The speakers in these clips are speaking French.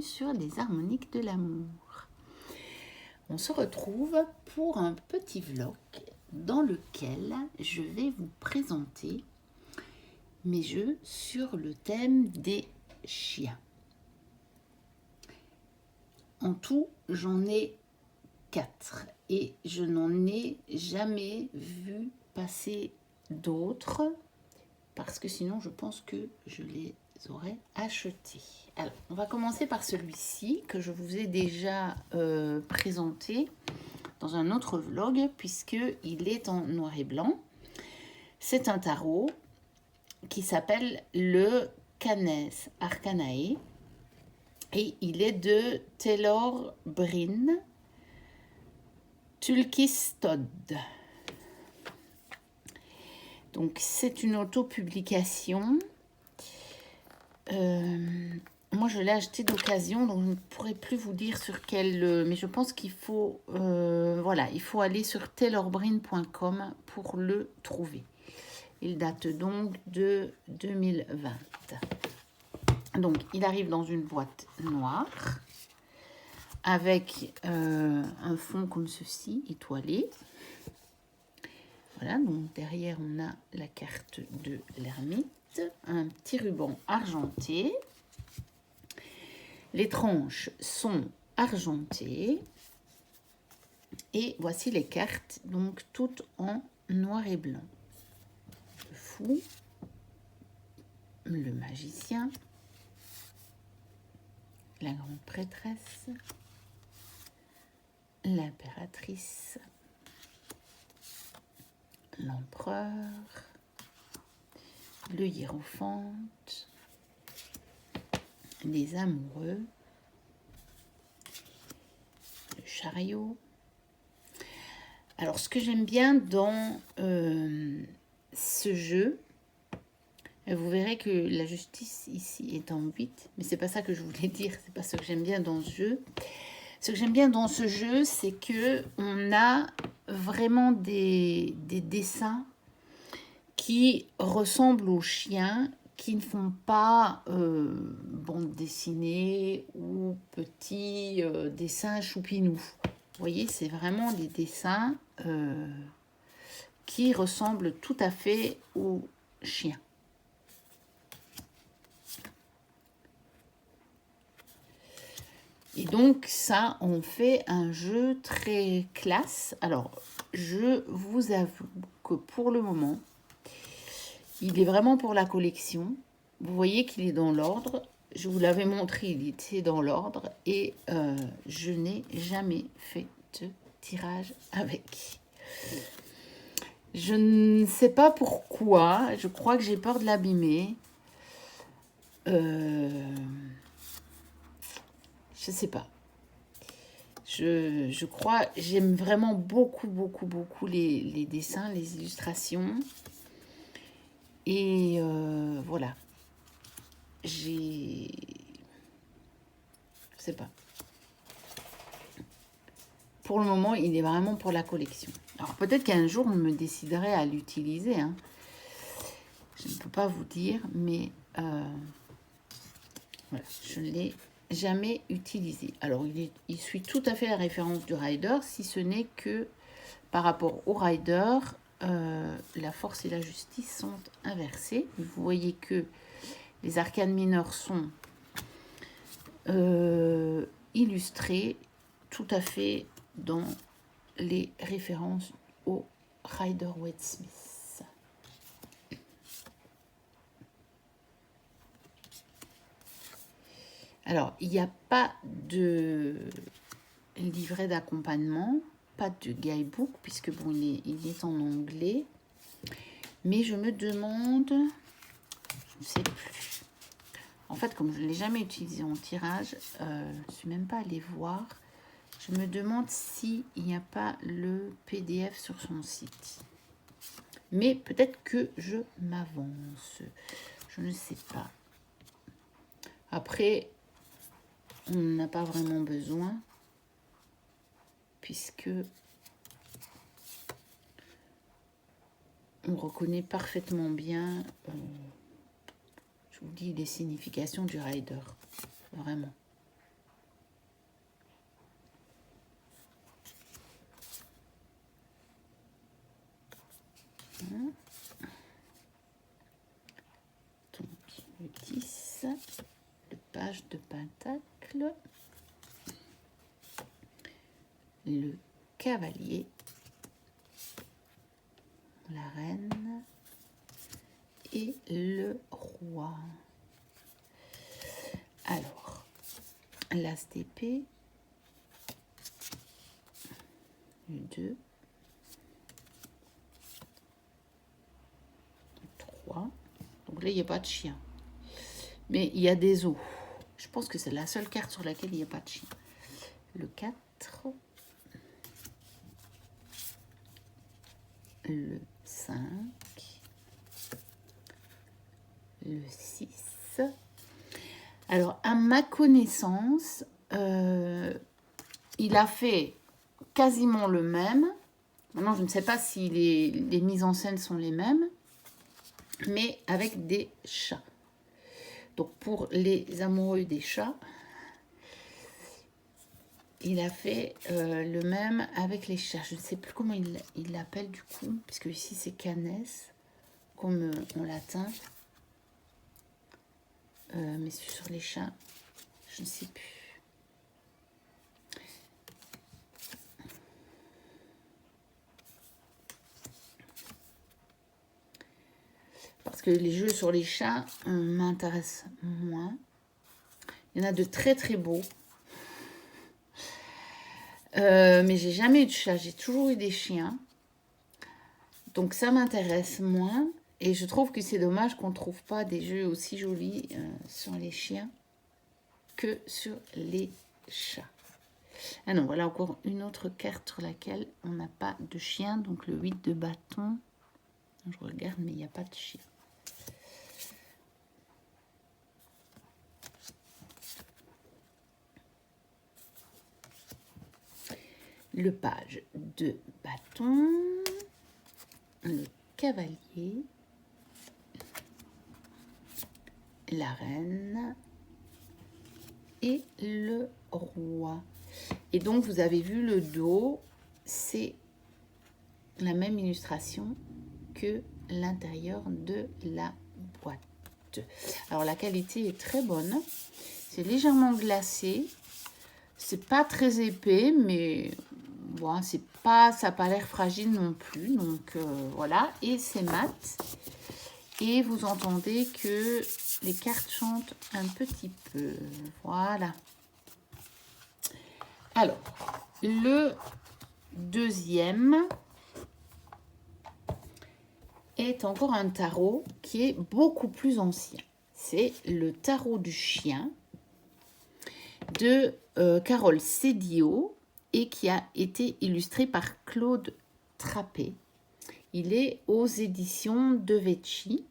sur les harmoniques de l'amour. On se retrouve pour un petit vlog dans lequel je vais vous présenter mes jeux sur le thème des chiens. En tout, j'en ai 4 et je n'en ai jamais vu passer d'autres parce que sinon je pense que je les aurais achetés. Alors, on va commencer par celui-ci que je vous ai déjà présenté dans un autre vlog puisqu'il est en noir et blanc. C'est un tarot qui s'appelle le Canes Arcanae et il est de Taylor Bryn Tulkistod. Donc c'est une autopublication. Moi je l'ai acheté d'occasion, donc je ne pourrais plus vous dire sur quel, mais je pense qu'il faut, voilà, il faut aller sur taylorbryn.com pour le trouver. Il date donc de 2020. Donc il arrive dans une boîte noire avec un fond comme ceci, étoilé. Voilà, donc derrière on a la carte de l'ermite, un petit ruban argenté. Les tranches sont argentées. Et voici les cartes, donc toutes en noir et blanc. Le fou, le magicien, la grande prêtresse, l'impératrice, l'empereur, le hiérophante, les amoureux, le chariot. Alors, ce que j'aime bien dans ce jeu, vous verrez que la justice ici est en 8, mais c'est pas ça que je voulais dire, c'est pas ce que j'aime bien dans ce jeu. Ce que j'aime bien dans ce jeu, c'est que on a vraiment des dessins qui ressemblent aux chiens, qui ne font pas bande dessinée ou petits dessins choupinous. Vous voyez, c'est vraiment des dessins qui ressemblent tout à fait aux chiens. Et donc, ça, on fait un jeu très classe. Alors, je vous avoue que pour le moment, il est vraiment pour la collection. Vous voyez qu'il est dans l'ordre. Je vous l'avais montré, il était dans l'ordre. Et je n'ai jamais fait de tirage avec. Je ne sais pas pourquoi. Je crois que j'ai peur de l'abîmer. Je sais pas. Je crois, j'aime vraiment beaucoup les dessins, les illustrations. Et voilà. Je sais pas. Pour le moment, il est vraiment pour la collection. Alors peut-être qu'un jour, on me déciderait à l'utiliser. Hein. Je ne peux pas vous dire, mais voilà, je l'ai jamais utilisé. Alors, il suit tout à fait la référence du rider, si ce n'est que par rapport au rider, la force et la justice sont inversées. Vous voyez que les arcanes mineures sont illustrées tout à fait dans les références au Rider-Waite-Smith. Alors, il n'y a pas de livret d'accompagnement, pas de guidebook, puisque bon, il est en anglais. Mais je me demande, je ne sais plus. En fait, comme je ne l'ai jamais utilisé en tirage, je ne suis même pas allée voir. Je me demande s'il n'y a pas le PDF sur son site. Mais peut-être que je m'avance. Je ne sais pas. Après, on n'a pas vraiment besoin, puisque on reconnaît parfaitement bien, je vous dis, les significations du rider. Vraiment. Donc, le 10, le page de pentacle, le cavalier, la reine et le roi. Alors, l'as d'épée, le 2, le 3. Donc là, il n'y a pas de chien. Mais il y a des os. Je pense que c'est la seule carte sur laquelle il n'y a pas de chien. Le 4, le 5, le 6. Alors, à ma connaissance, il a fait quasiment le même. Maintenant, je ne sais pas si les mises en scène sont les mêmes, mais avec des chats. Donc, pour les amoureux des chats, il a fait le même avec les chats. Je ne sais plus comment il l'appelle du coup, puisque ici c'est Canes, comme en latin. Mais sur les chats, je ne sais plus. Parce que les jeux sur les chats m'intéressent moins. Il y en a de très très beaux. Mais j'ai jamais eu de chat, j'ai toujours eu des chiens. Donc ça m'intéresse moins. Et je trouve que c'est dommage qu'on ne trouve pas des jeux aussi jolis sur les chiens que sur les chats. Ah non, voilà encore une autre carte sur laquelle on n'a pas de chien. Donc le 8 de bâton. Je regarde, mais il n'y a pas de chien. Le page de bâton. Le cavalier. La reine. Et le roi. Et donc, vous avez vu le dos, c'est la même illustration que l'intérieur de la boîte. Alors, la qualité est très bonne. C'est légèrement glacé. C'est pas très épais, mais bon, c'est pas, ça n'a pas l'air fragile non plus. Donc, voilà. Et c'est mat. Et vous entendez que les cartes chantent un petit peu. Voilà. Alors, le deuxième est encore un tarot qui est beaucoup plus ancien. C'est le tarot du chien de Carole Sédio et qui a été illustré par Claude Trappé. Il est aux éditions de Vecchi.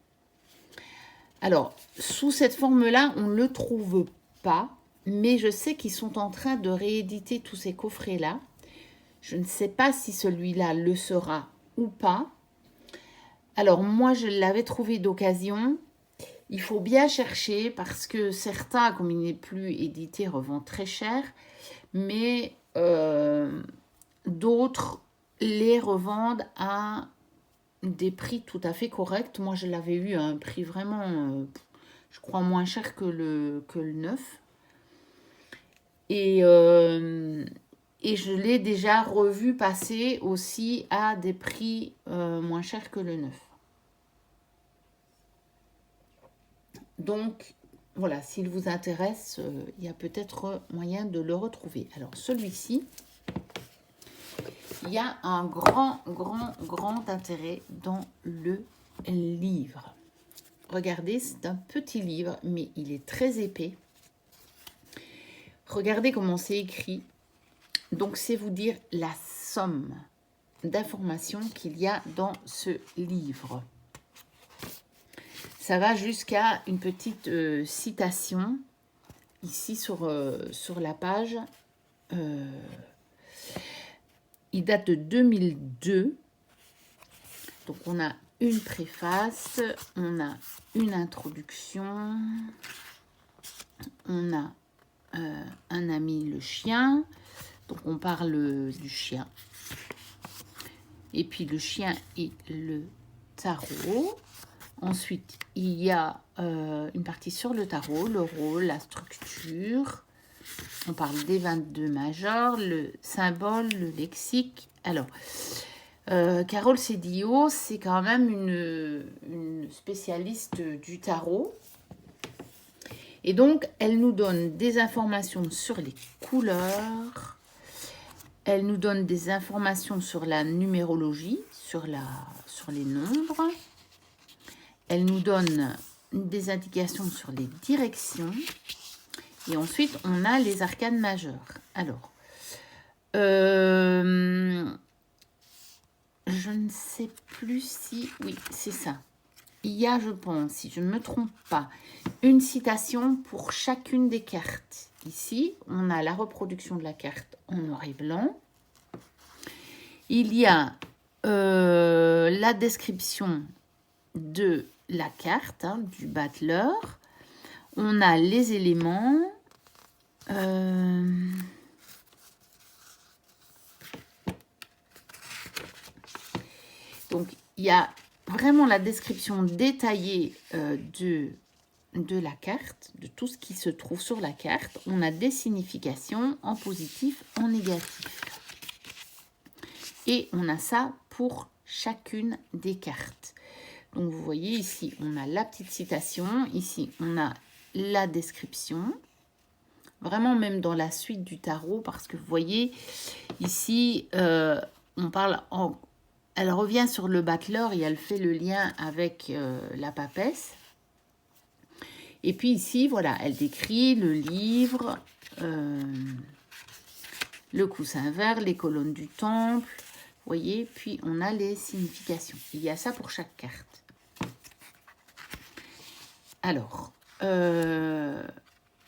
Alors, sous cette forme-là, on ne le trouve pas, mais je sais qu'ils sont en train de rééditer tous ces coffrets-là. Je ne sais pas si celui-là le sera ou pas. Alors, moi, je l'avais trouvé d'occasion. Il faut bien chercher parce que certains, comme il n'est plus édité, revendent très cher. Mais d'autres les revendent à des prix tout à fait corrects. Moi, je l'avais eu à un prix vraiment, je crois, moins cher que le neuf. Et je l'ai déjà revu passer aussi à des prix moins chers que le neuf. Donc, voilà, s'il vous intéresse, il y a peut-être moyen de le retrouver. Alors, celui-ci, il y a un grand intérêt dans le livre. Regardez, c'est un petit livre, mais il est très épais. Regardez comment c'est écrit. Donc, c'est vous dire la somme d'informations qu'il y a dans ce livre. Ça va jusqu'à une petite citation ici sur la page. Il date de 2002. Donc, on a une préface, on a une introduction, on a un ami le chien. Donc, on parle du chien. Et puis, le chien et le tarot. Ensuite, il y a une partie sur le tarot, le rôle, la structure. On parle des 22 majeurs, le symbole, le lexique. Alors, Carole Cédillo, c'est quand même une spécialiste du tarot. Et donc, elle nous donne des informations sur les couleurs. Elle nous donne des informations sur la numérologie, sur les nombres. Elle nous donne des indications sur les directions. Et ensuite, on a les arcanes majeurs. Alors, je ne sais plus si... Oui, c'est ça. Il y a, je pense, si je ne me trompe pas, une citation pour chacune des cartes. Ici, on a la reproduction de la carte en noir et blanc. Il y a la description de la carte, hein, du battleur. On a les éléments. Donc, il y a vraiment la description détaillée de la carte, de tout ce qui se trouve sur la carte. On a des significations en positif, en négatif. Et on a ça pour chacune des cartes. Donc, vous voyez ici, on a la petite citation. Ici, on a la description. Vraiment, même dans la suite du tarot, parce que vous voyez, ici, on parle elle revient sur le battleur et elle fait le lien avec la papesse. Et puis ici, voilà, elle décrit le livre, le coussin vert, les colonnes du temple. Vous voyez, puis on a les significations. Il y a ça pour chaque carte. Alors,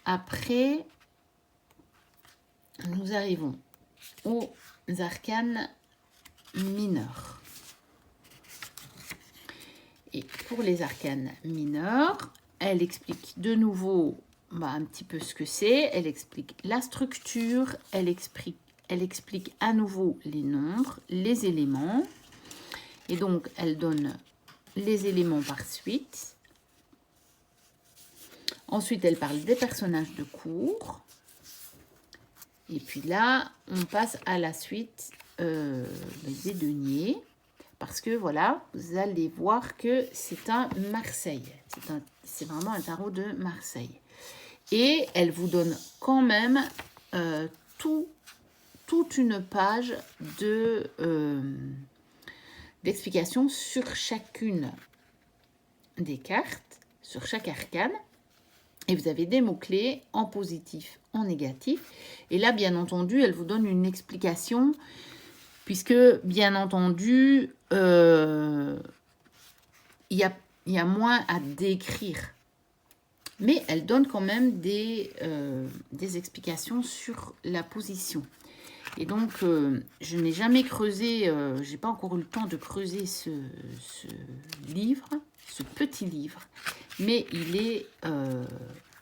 après, nous arrivons aux arcanes mineurs. Et pour les arcanes mineurs, elle explique de nouveau un petit peu ce que c'est. Elle explique la structure, elle explique à nouveau les nombres, les éléments. Et donc, elle donne les éléments par suite. Ensuite, elle parle des personnages de cour. Et puis là, on passe à la suite des deniers. Parce que voilà, vous allez voir que c'est un Marseille. C'est vraiment un tarot de Marseille. Et elle vous donne quand même toute une page d'explications sur chacune des cartes, sur chaque arcane. Et vous avez des mots-clés en positif, en négatif. Et là, bien entendu, elle vous donne une explication, puisque, bien entendu, il y a moins à décrire. Mais elle donne quand même des explications sur la position. Et donc, je n'ai jamais creusé, je n'ai pas encore eu le temps de creuser ce livre, ce petit livre. Mais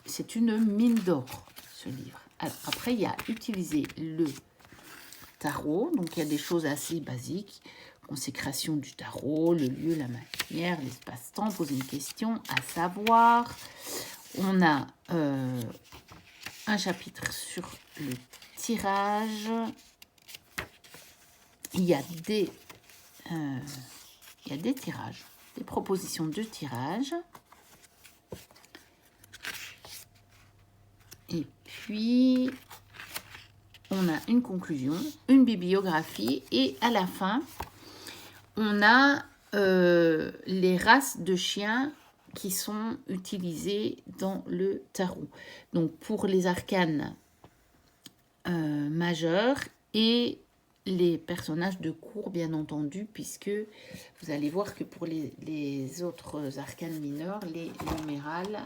c'est une mine d'or, ce livre. Alors, après, il y a utilisé le tarot. Donc, il y a des choses assez basiques. Consécration du tarot, le lieu, la manière, l'espace-temps, poser une question, à savoir. On a un chapitre sur le tirage. Il y a des tirages, des propositions de tirage. Et puis, on a une conclusion, une bibliographie et à la fin, on a les races de chiens qui sont utilisées dans le tarot. Donc, pour les arcanes majeurs et les personnages de cour, bien entendu, puisque vous allez voir que pour les autres arcanes mineurs, les numérales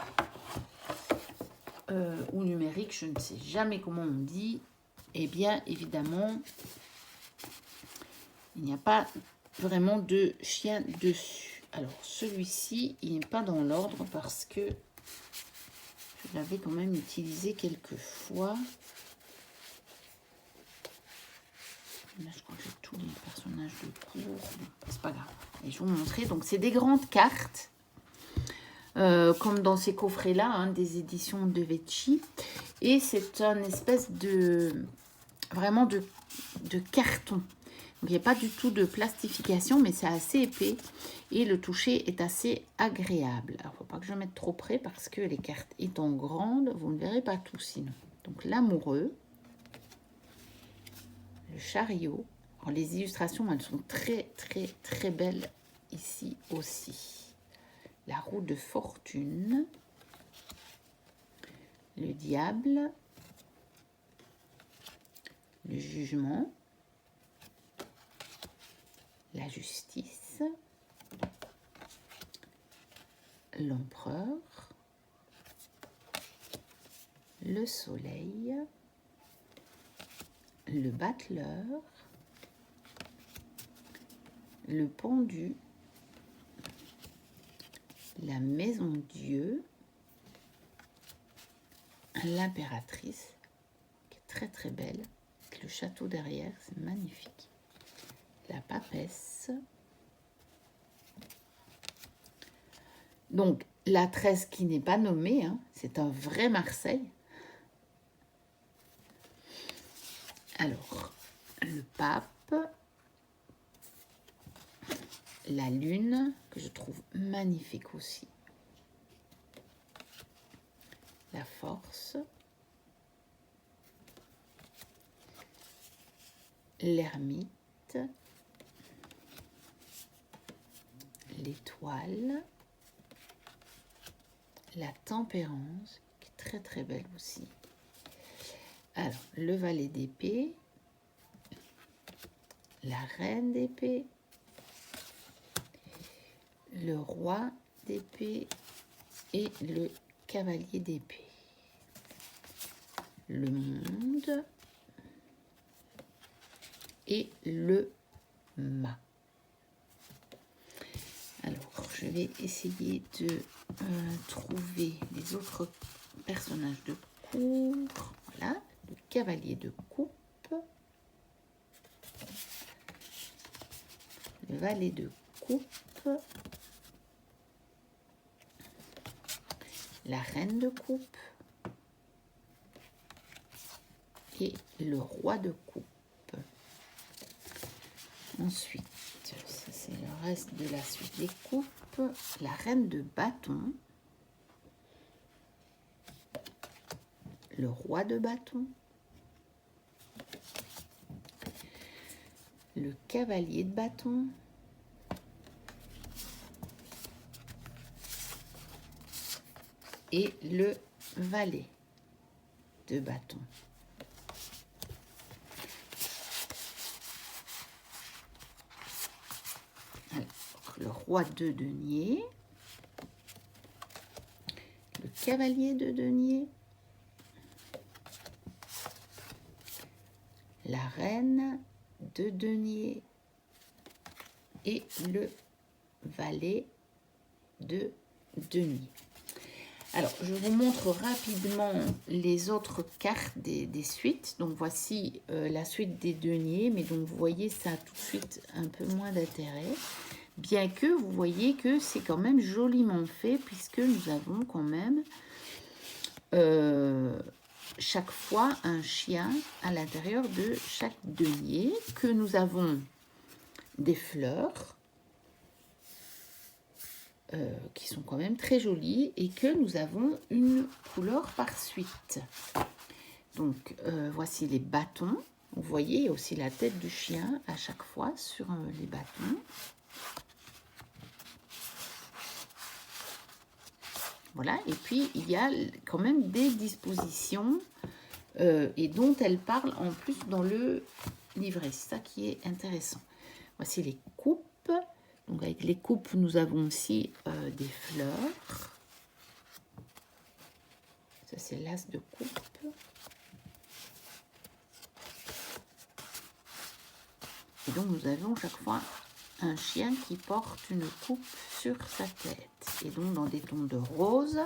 ou numériques, je ne sais jamais comment on dit, eh bien, évidemment, il n'y a pas vraiment de chien dessus. Alors, celui-ci, il n'est pas dans l'ordre parce que je l'avais quand même utilisé quelques fois. Là, je crois que j'ai tous les personnages de cours. C'est pas grave. Et je vais vous montrer. Donc, c'est des grandes cartes. Comme dans ces coffrets-là, hein, des éditions de Vecchi. Et c'est un espèce de... Vraiment de carton. Donc, il n'y a pas du tout de plastification, mais c'est assez épais. Et le toucher est assez agréable. Alors, il ne faut pas que je mette trop près parce que les cartes étant grandes, vous ne verrez pas tout sinon. Donc, l'amoureux. Le chariot. Alors, les illustrations, elles sont très, très, très belles ici aussi. La roue de fortune. Le diable. Le jugement. La justice. L'empereur. Le soleil. Le battleur. Le pendu. La maison Dieu. L'impératrice, qui est très très belle. Avec le château derrière, c'est magnifique. La papesse. Donc, la 13 qui n'est pas nommée, hein, c'est un vrai Marseille. Alors, le pape. La lune, que je trouve magnifique aussi. La force. L'ermite. L'étoile. La tempérance, qui est très très belle aussi. Alors, le valet d'épée. La reine d'épée. Le roi d'épée et le cavalier d'épée. Le monde et le mât. Alors, je vais essayer de trouver les autres personnages de cour. Voilà, le cavalier de coupe. Le valet de coupe. La reine de coupe et le roi de coupe. Ensuite, ça c'est le reste de la suite des coupes. La reine de bâton. Le roi de bâton. Le cavalier de bâton. Et le valet de bâton. Alors, le roi de denier. Le cavalier de denier. La reine de denier. Et le valet de denier. Alors, je vous montre rapidement les autres cartes des suites. Donc, voici la suite des deniers. Mais donc, vous voyez, ça a tout de suite un peu moins d'intérêt. Bien que vous voyez que c'est quand même joliment fait. Puisque nous avons quand même chaque fois un chien à l'intérieur de chaque denier. Que nous avons des fleurs. Qui sont quand même très jolies et que nous avons une couleur par suite. Donc, voici les bâtons. Vous voyez, il y a aussi la tête du chien à chaque fois sur les bâtons. Voilà, et puis il y a quand même des dispositions et dont elle parle en plus dans le livret. C'est ça qui est intéressant. Voici les coupes. Donc avec les coupes, nous avons aussi des fleurs. Ça, c'est l'as de coupe. Et donc, nous avons chaque fois un chien qui porte une coupe sur sa tête. Et donc, dans des tons de rose.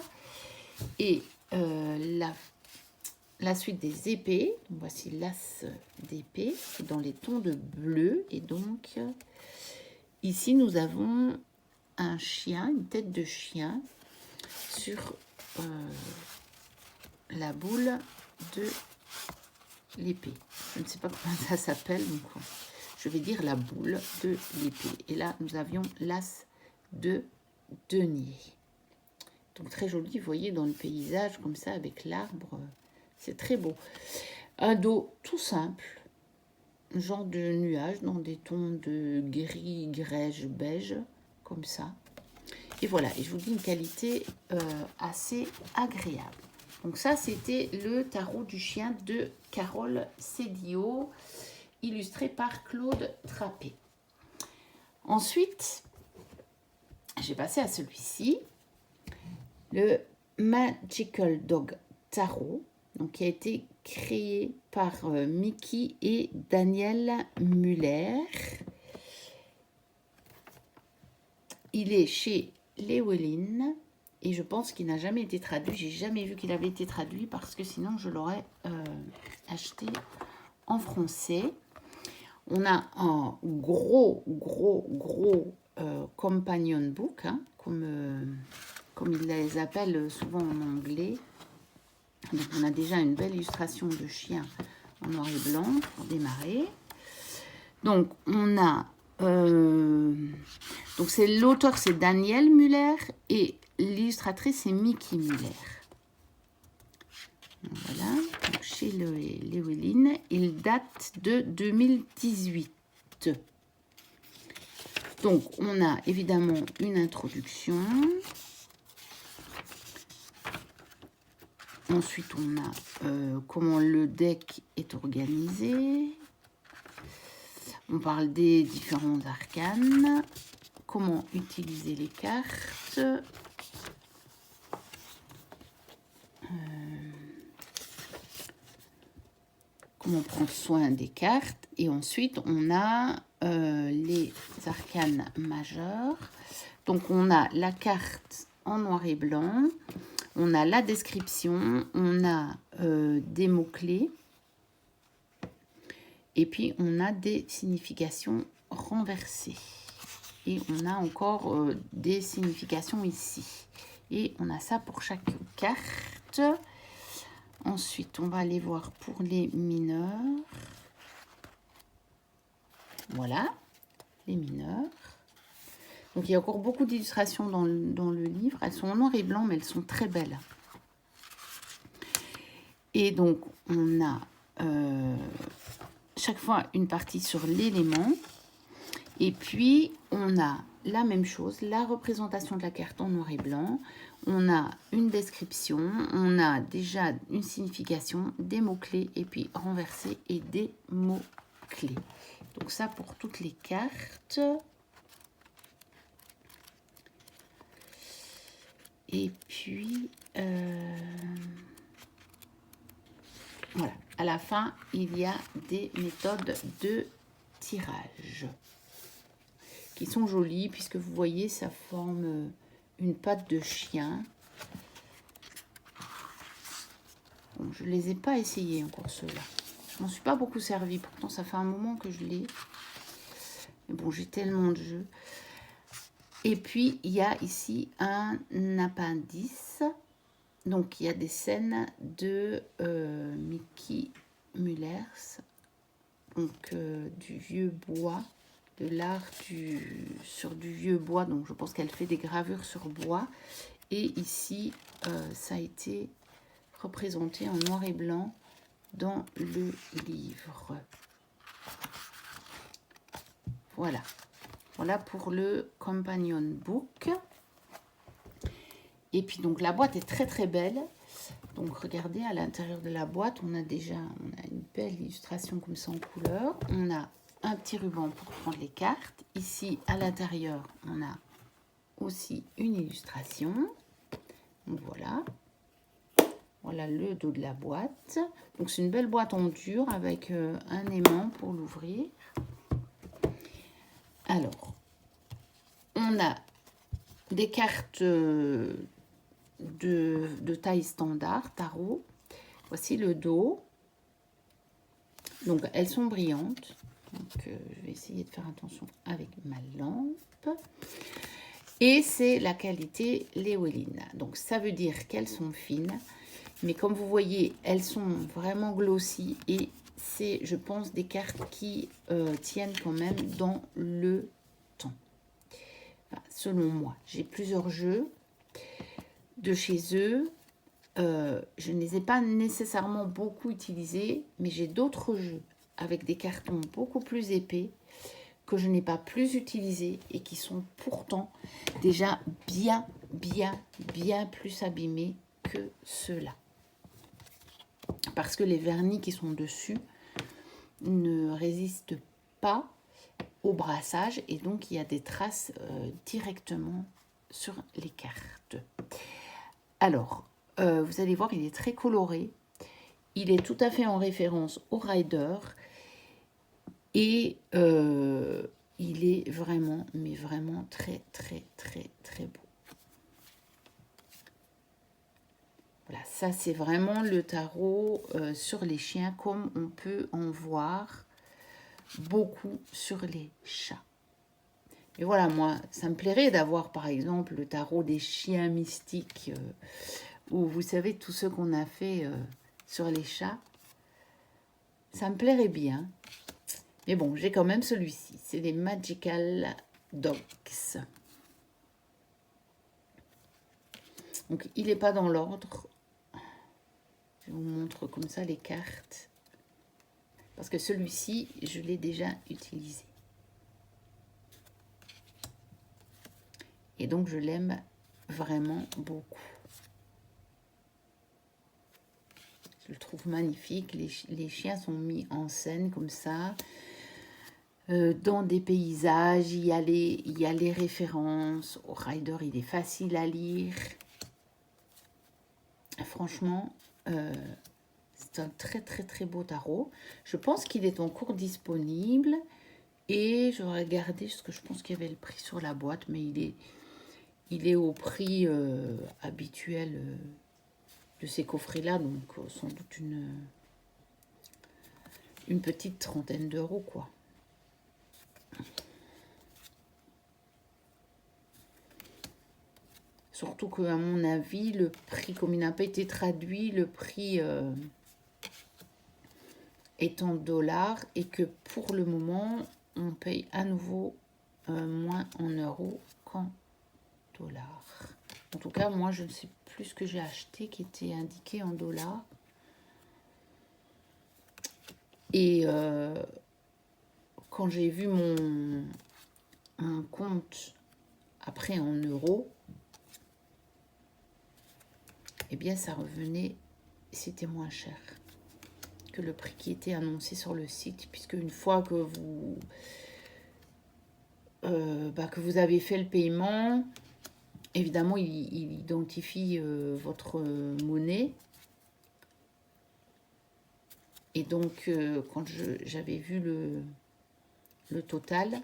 Et la suite des épées. Donc, voici l'as d'épée dans les tons de bleu. Et donc, ici, nous avons un chien, une tête de chien sur la boule de l'épée. Je ne sais pas comment ça s'appelle, donc je vais dire la boule de l'épée. Et là, nous avions l'as de denier. Donc très joli, vous voyez, dans le paysage, comme ça, avec l'arbre. C'est très beau. Un dos tout simple, genre de nuage, dans des tons de gris, grège, beige, comme ça. Et voilà, et je vous dis une qualité assez agréable. Donc ça, c'était le tarot du chien de Carole Cédio, illustré par Claude Trappé. Ensuite, j'ai passé à celui-ci, le Magical Dog Tarot, donc qui a été créé par Mickey et Daniel Muller. Il est chez Llewellyn et je pense qu'il n'a jamais été traduit. J'ai jamais vu qu'il avait été traduit parce que sinon je l'aurais acheté en français. On a un gros companion book, hein, comme ils les appellent souvent en anglais. Donc on a déjà une belle illustration de chien en noir et blanc pour démarrer. Donc on a donc c'est l'auteur, c'est Daniel Muller et l'illustratrice c'est Mickey Muller. Voilà, donc chez Llewellyn, il date de 2018. Donc on a évidemment une introduction. Ensuite on a comment le deck est organisé. On parle des différents arcanes, comment utiliser les cartes, comment prendre soin des cartes. Et ensuite, on a les arcanes majeures. Donc, on a la carte en noir et blanc, on a la description, on a des mots-clés. Et puis, on a des significations renversées. Et on a encore des significations ici. Et on a ça pour chaque carte. Ensuite, on va aller voir pour les mineurs. Voilà, les mineurs. Donc, il y a encore beaucoup d'illustrations dans le livre. Elles sont en noir et blanc, mais elles sont très belles. Et donc, on a chaque fois une partie sur l'élément. Et puis, on a la même chose, la représentation de la carte en noir et blanc. On a une description, on a déjà une signification, des mots-clés, et puis renversé et des mots-clés. Donc ça pour toutes les cartes. Et puis, voilà, à la fin, il y a des méthodes de tirage qui sont jolies puisque vous voyez, ça forme une patte de chien. Bon, je ne les ai pas essayés encore ceux-là. Je m'en suis pas beaucoup servi, pourtant ça fait un moment que je l'ai. Mais bon, j'ai tellement de jeux. Et puis, il y a ici un appendice. Donc, il y a des scènes de Mickey Mullers, donc du vieux bois, de l'art sur du vieux bois. Donc, je pense qu'elle fait des gravures sur bois. Et ici, ça a été représenté en noir et blanc dans le livre. Voilà. Voilà pour le Companion Book. Et puis donc la boîte est très très belle. Donc regardez à l'intérieur de la boîte, on a une belle illustration comme ça en couleur. On a un petit ruban pour prendre les cartes. Ici à l'intérieur, on a aussi une illustration. Donc voilà. Voilà le dos de la boîte. Donc c'est une belle boîte en dur avec un aimant pour l'ouvrir. Alors, on a des cartes de taille standard, tarot. Voici le dos. Donc, elles sont brillantes. Donc, je vais essayer de faire attention avec ma lampe. Et c'est la qualité Llewellyn. Donc, ça veut dire qu'elles sont fines. Mais comme vous voyez, elles sont vraiment glossy. Et c'est, je pense, des cartes qui tiennent quand même dans le temps. Enfin, selon moi. J'ai plusieurs jeux de chez eux. Je ne les ai pas nécessairement beaucoup utilisés. Mais j'ai d'autres jeux avec des cartons beaucoup plus épais que je n'ai pas plus utilisés et qui sont pourtant déjà bien plus abîmés que ceux-là. Parce que les vernis qui sont dessus ne résistent pas au brassage et donc il y a des traces directement sur les cartes. Alors, vous allez voir, il est très coloré. Il est tout à fait en référence au Rider. Et il est vraiment, mais vraiment très beau. Voilà, ça c'est vraiment le tarot sur les chiens, comme on peut en voir beaucoup sur les chats. Et voilà, moi, ça me plairait d'avoir par exemple le tarot des chiens mystiques, ou vous savez, tous ceux qu'on a fait sur les chats. Ça me plairait bien. Mais bon, j'ai quand même celui-ci. C'est les Magical Dogs. Donc, il n'est pas dans l'ordre. Je vous montre comme ça les cartes. Parce que celui-ci, je l'ai déjà utilisé. Et donc, je l'aime vraiment beaucoup. Je le trouve magnifique. Les chiens sont mis en scène comme ça. Dans des paysages, il y a les références. Au Rider, il est facile à lire. Franchement, c'est un très beau tarot. Je pense qu'il est encore disponible. Et je vais regarder, parce que je pense qu'il y avait le prix sur la boîte, mais il est au prix habituel de ces coffrets-là. Donc, sans doute une petite trentaine d'euros, quoi. Surtout qu'à mon avis, le prix, comme il n'a pas été traduit, le prix est en dollars et que pour le moment, on paye à nouveau moins en euros qu'en dollars. En tout cas, moi, je ne sais plus ce que j'ai acheté qui était indiqué en dollars. Et quand j'ai vu mon compte après en euros, eh bien, ça revenait, c'était moins cher que le prix qui était annoncé sur le site, puisque une fois que vous avez fait le paiement, évidemment, il identifie votre monnaie. Et donc, quand j'avais vu le total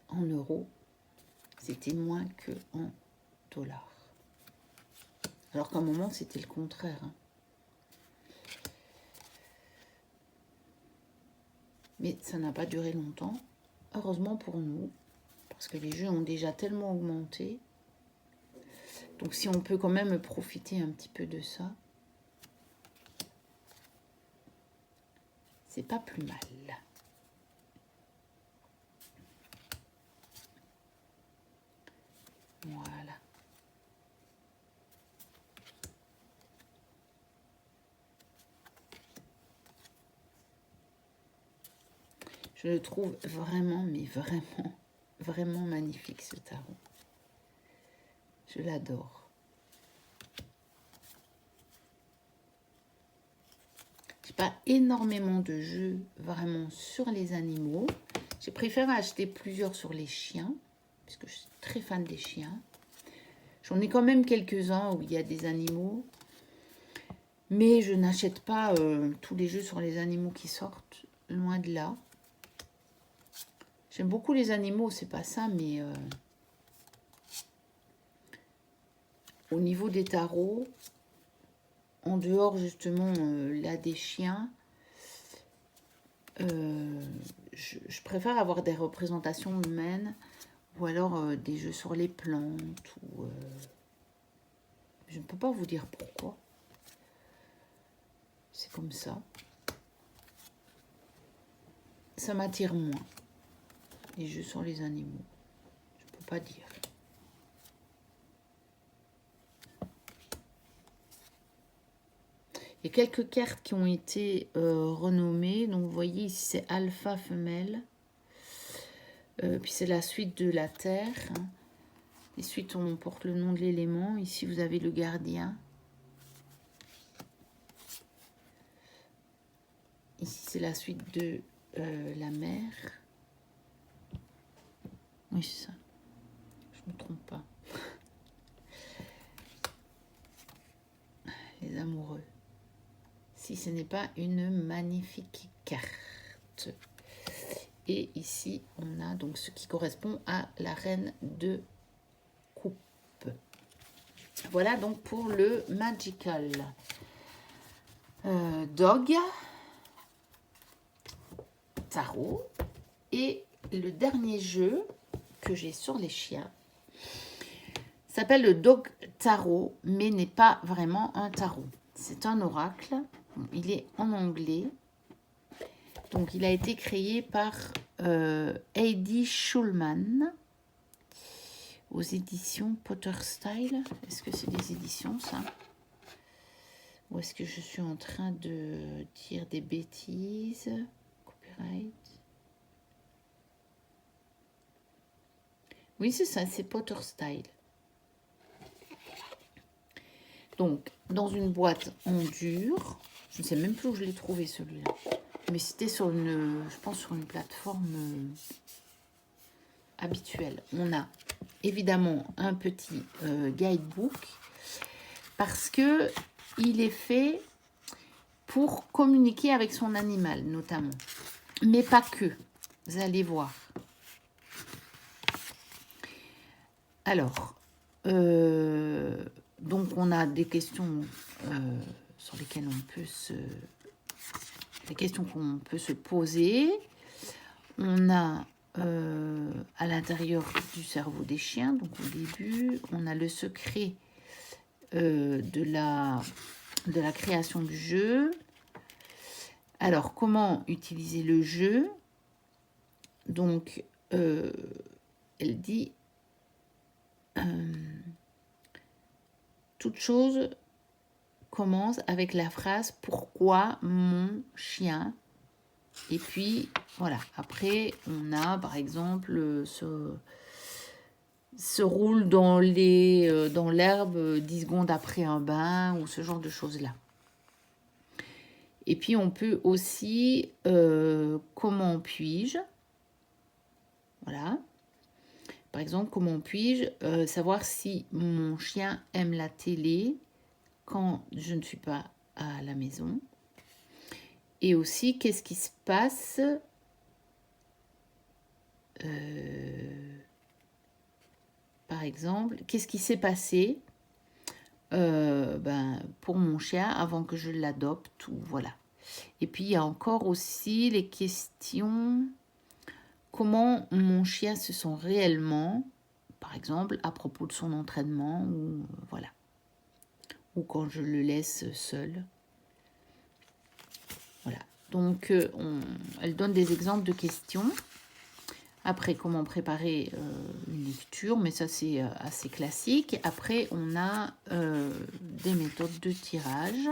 en euros, c'était moins que en dollars. Alors qu'à un moment, c'était le contraire. Hein. Mais ça n'a pas duré longtemps. Heureusement pour nous, parce que les jeux ont déjà tellement augmenté. Donc si on peut quand même profiter un petit peu de ça, c'est pas plus mal. Voilà. Je le trouve vraiment, mais vraiment magnifique ce tarot. Je l'adore. J'ai pas énormément de jeux vraiment sur les animaux. J'ai préféré acheter plusieurs sur les chiens, puisque je suis très fan des chiens. J'en ai quand même quelques-uns où il y a des animaux. Mais je n'achète pas tous les jeux sur les animaux qui sortent, loin de là. J'aime beaucoup les animaux, c'est pas ça, mais au niveau des tarots, en dehors justement là des chiens, je préfère avoir des représentations humaines ou alors des jeux sur les plantes. Ou, je ne peux pas vous dire pourquoi. C'est comme ça. Ça m'attire moins. Les jeux sur les animaux. Je ne peux pas dire. Il y a quelques cartes qui ont été renommées. Donc, vous voyez ici, c'est alpha femelle. Puis, c'est la suite de la Terre. Hein. Et suite, on porte le nom de l'élément. Ici, vous avez le gardien. Ici, c'est la suite de la mer. Oui, c'est ça. Je ne me trompe pas. Les amoureux. Si ce n'est pas une magnifique carte. Et ici, on a donc ce qui correspond à la reine de coupe. Voilà donc pour le Magical Dog Tarot. Et le dernier jeu que j'ai sur les chiens s'appelle le Dog Tarot, mais n'est pas vraiment un tarot. C'est un oracle. Il est en anglais. Donc, il a été créé par Heidi Schulman aux éditions Potter Style. Est-ce que c'est des éditions, ça? Ou est-ce que je suis en train de dire des bêtises? Copyright. Oui, c'est ça, c'est Potter Style. Donc, dans une boîte en dur. Je ne sais même plus où je l'ai trouvé, celui-là. Mais c'était sur une, je pense, sur une plateforme habituelle. On a évidemment un petit guidebook parce que il est fait pour communiquer avec son animal, notamment. Mais pas que. Vous allez voir. Alors, donc on a des questions sur lesquelles on peut se... Les questions qu'on peut se poser. On a à l'intérieur du cerveau des chiens, donc au début, on a le secret de la création du jeu. Alors, comment utiliser le jeu? Donc, elle dit toute chose commence avec la phrase « Pourquoi mon chien ?» Et puis, voilà. Après, on a, par exemple, se roule dans l'herbe 10 secondes après un bain ou ce genre de choses-là. Et puis, on peut aussi, comment puis-je? Voilà. Par exemple, comment puis-je savoir si mon chien aime la télé quand je ne suis pas à la maison? Et aussi, qu'est-ce qui se passe par exemple, qu'est-ce qui s'est passé pour mon chien avant que je l'adopte, ou voilà. Et puis, il y a encore aussi les questions comment mon chien se sent réellement, par exemple, à propos de son entraînement, ou voilà. Ou quand je le laisse seul. Voilà. Donc, elle donne des exemples de questions. Après, comment préparer une lecture, mais ça, c'est assez classique. Après, on a des méthodes de tirage.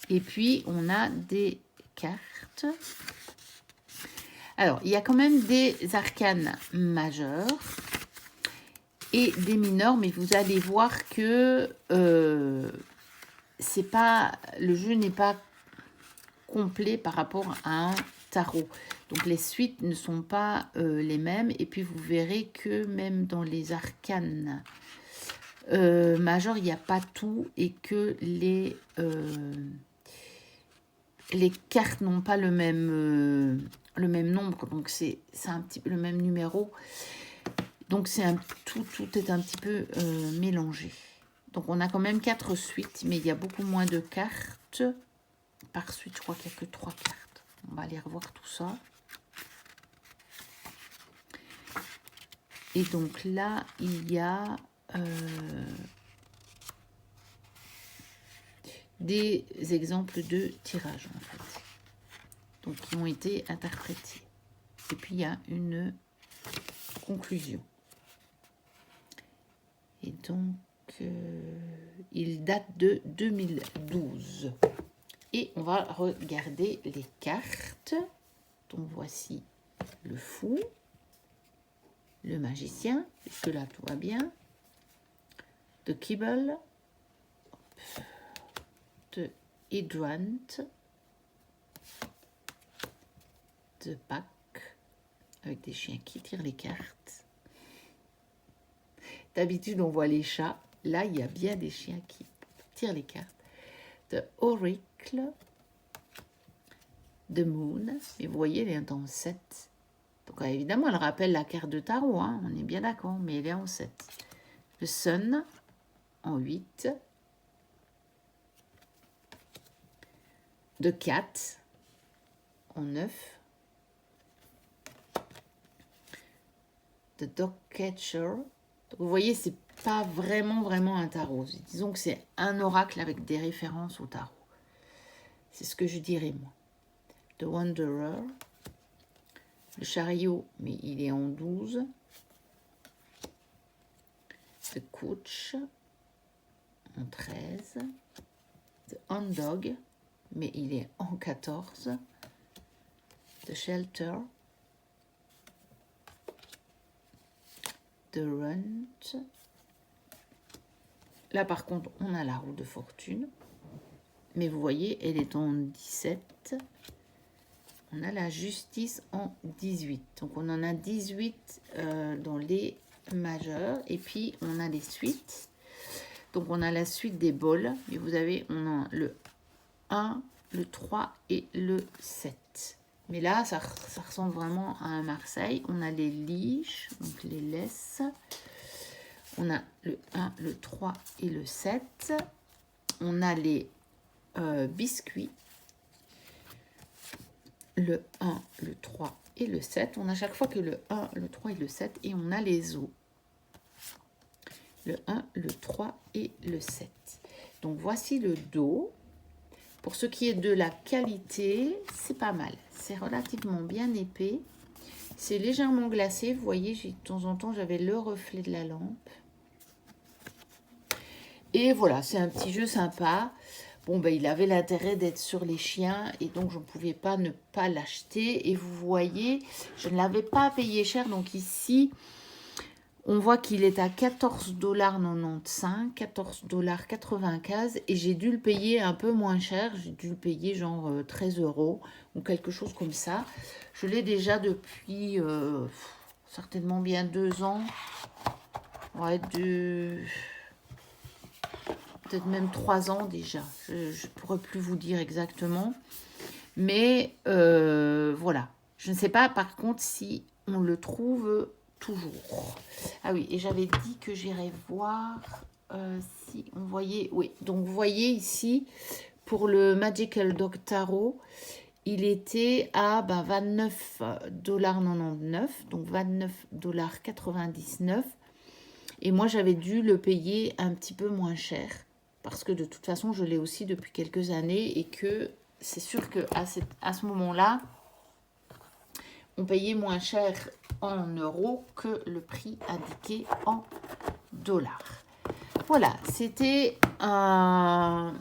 Et puis, on a des cartes. Alors, il y a quand même des arcanes majeurs et des mineurs, mais vous allez voir que c'est pas, le jeu n'est pas complet par rapport à un tarot. Donc les suites ne sont pas les mêmes. Et puis vous verrez que même dans les arcanes majeures, il n'y a pas tout et que les cartes n'ont pas le même nombre. Donc c'est un petit peu le même numéro. Donc c'est tout est un petit peu mélangé. Donc, on a quand même 4 suites, mais il y a beaucoup moins de cartes. Par suite, je crois qu'il n'y a que 3 cartes. On va aller revoir tout ça. Et donc là, il y a des exemples de tirage, en fait. Donc, qui ont été interprétés. Et puis, il y a une conclusion. Et donc, il date de 2012. Et on va regarder les cartes. Donc, voici le fou, le magicien, puisque là, tout va bien. The Kibble, The Hydrant, The Pack, avec des chiens qui tirent les cartes. D'habitude, on voit les chats. Là, il y a bien des chiens qui tirent les cartes. The Oracle, The Moon. Et vous voyez, elle est en 7. Donc, évidemment, elle rappelle la carte de tarot. Hein, on est bien d'accord, mais elle est en 7. The Sun, en 8. The Cat, en 9. The Dog Catcher. Donc, vous voyez, c'est pas vraiment un tarot. Disons que c'est un oracle avec des références au tarot. C'est ce que je dirais, moi. The Wanderer. Le chariot, mais il est en 12. The Coach, en 13. The Hound, mais il est en 14. The Shelter. The Runt. Là, par contre, on a la roue de fortune. Mais vous voyez, elle est en 17. On a la justice en 18. Donc, on en a 18 dans les majeurs. Et puis, on a les suites. Donc, on a la suite des bols. Et vous avez, on a le 1, le 3 et le 7. Mais là, ça ressemble vraiment à un Marseille. On a les liches, donc les laisses. On a le 1, le 3 et le 7. On a les biscuits. Le 1, le 3 et le 7. On a chaque fois que le 1, le 3 et le 7. Et on a les os. Le 1, le 3 et le 7. Donc, voici le dos. Pour ce qui est de la qualité, c'est pas mal. C'est relativement bien épais. C'est légèrement glacé. Vous voyez, de temps en temps, j'avais le reflet de la lampe. Et voilà, c'est un petit jeu sympa. Bon, ben, il avait l'intérêt d'être sur les chiens et donc je ne pouvais pas ne pas l'acheter. Et vous voyez, je ne l'avais pas payé cher. Donc ici, on voit qu'il est à 14,95 $, 14,95 $. Et j'ai dû le payer un peu moins cher. J'ai dû le payer genre 13 € ou quelque chose comme ça. Je l'ai déjà depuis certainement bien 2 ans. Ouais, peut-être même 3 ans déjà. Je ne pourrais plus vous dire exactement. Mais voilà. Je ne sais pas par contre si on le trouve toujours. Ah oui, et j'avais dit que j'irais voir si on voyait... Oui, donc vous voyez ici, pour le Magical Dog Tarot, il était à 29,99 $, donc 29,99 $. Et moi, j'avais dû le payer un petit peu moins cher. Parce que de toute façon, je l'ai aussi depuis quelques années. Et que c'est sûr qu'à ce moment-là, on payait moins cher en euros que le prix indiqué en dollars. Voilà, c'était un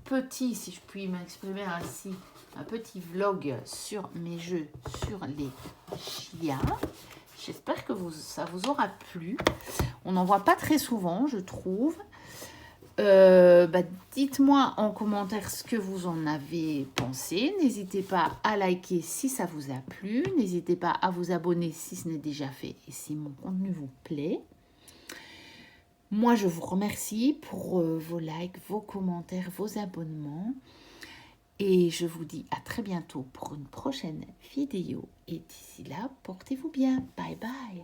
petit, si je puis m'exprimer ainsi, un petit vlog sur mes jeux sur les chiens. J'espère que ça vous aura plu. On n'en voit pas très souvent, je trouve. Dites-moi en commentaire ce que vous en avez pensé. N'hésitez pas à liker si ça vous a plu. N'hésitez pas à vous abonner si ce n'est déjà fait et si mon contenu vous plaît. Moi, je vous remercie pour vos likes, vos commentaires, vos abonnements. Et je vous dis à très bientôt pour une prochaine vidéo. Et d'ici là, portez-vous bien. Bye bye.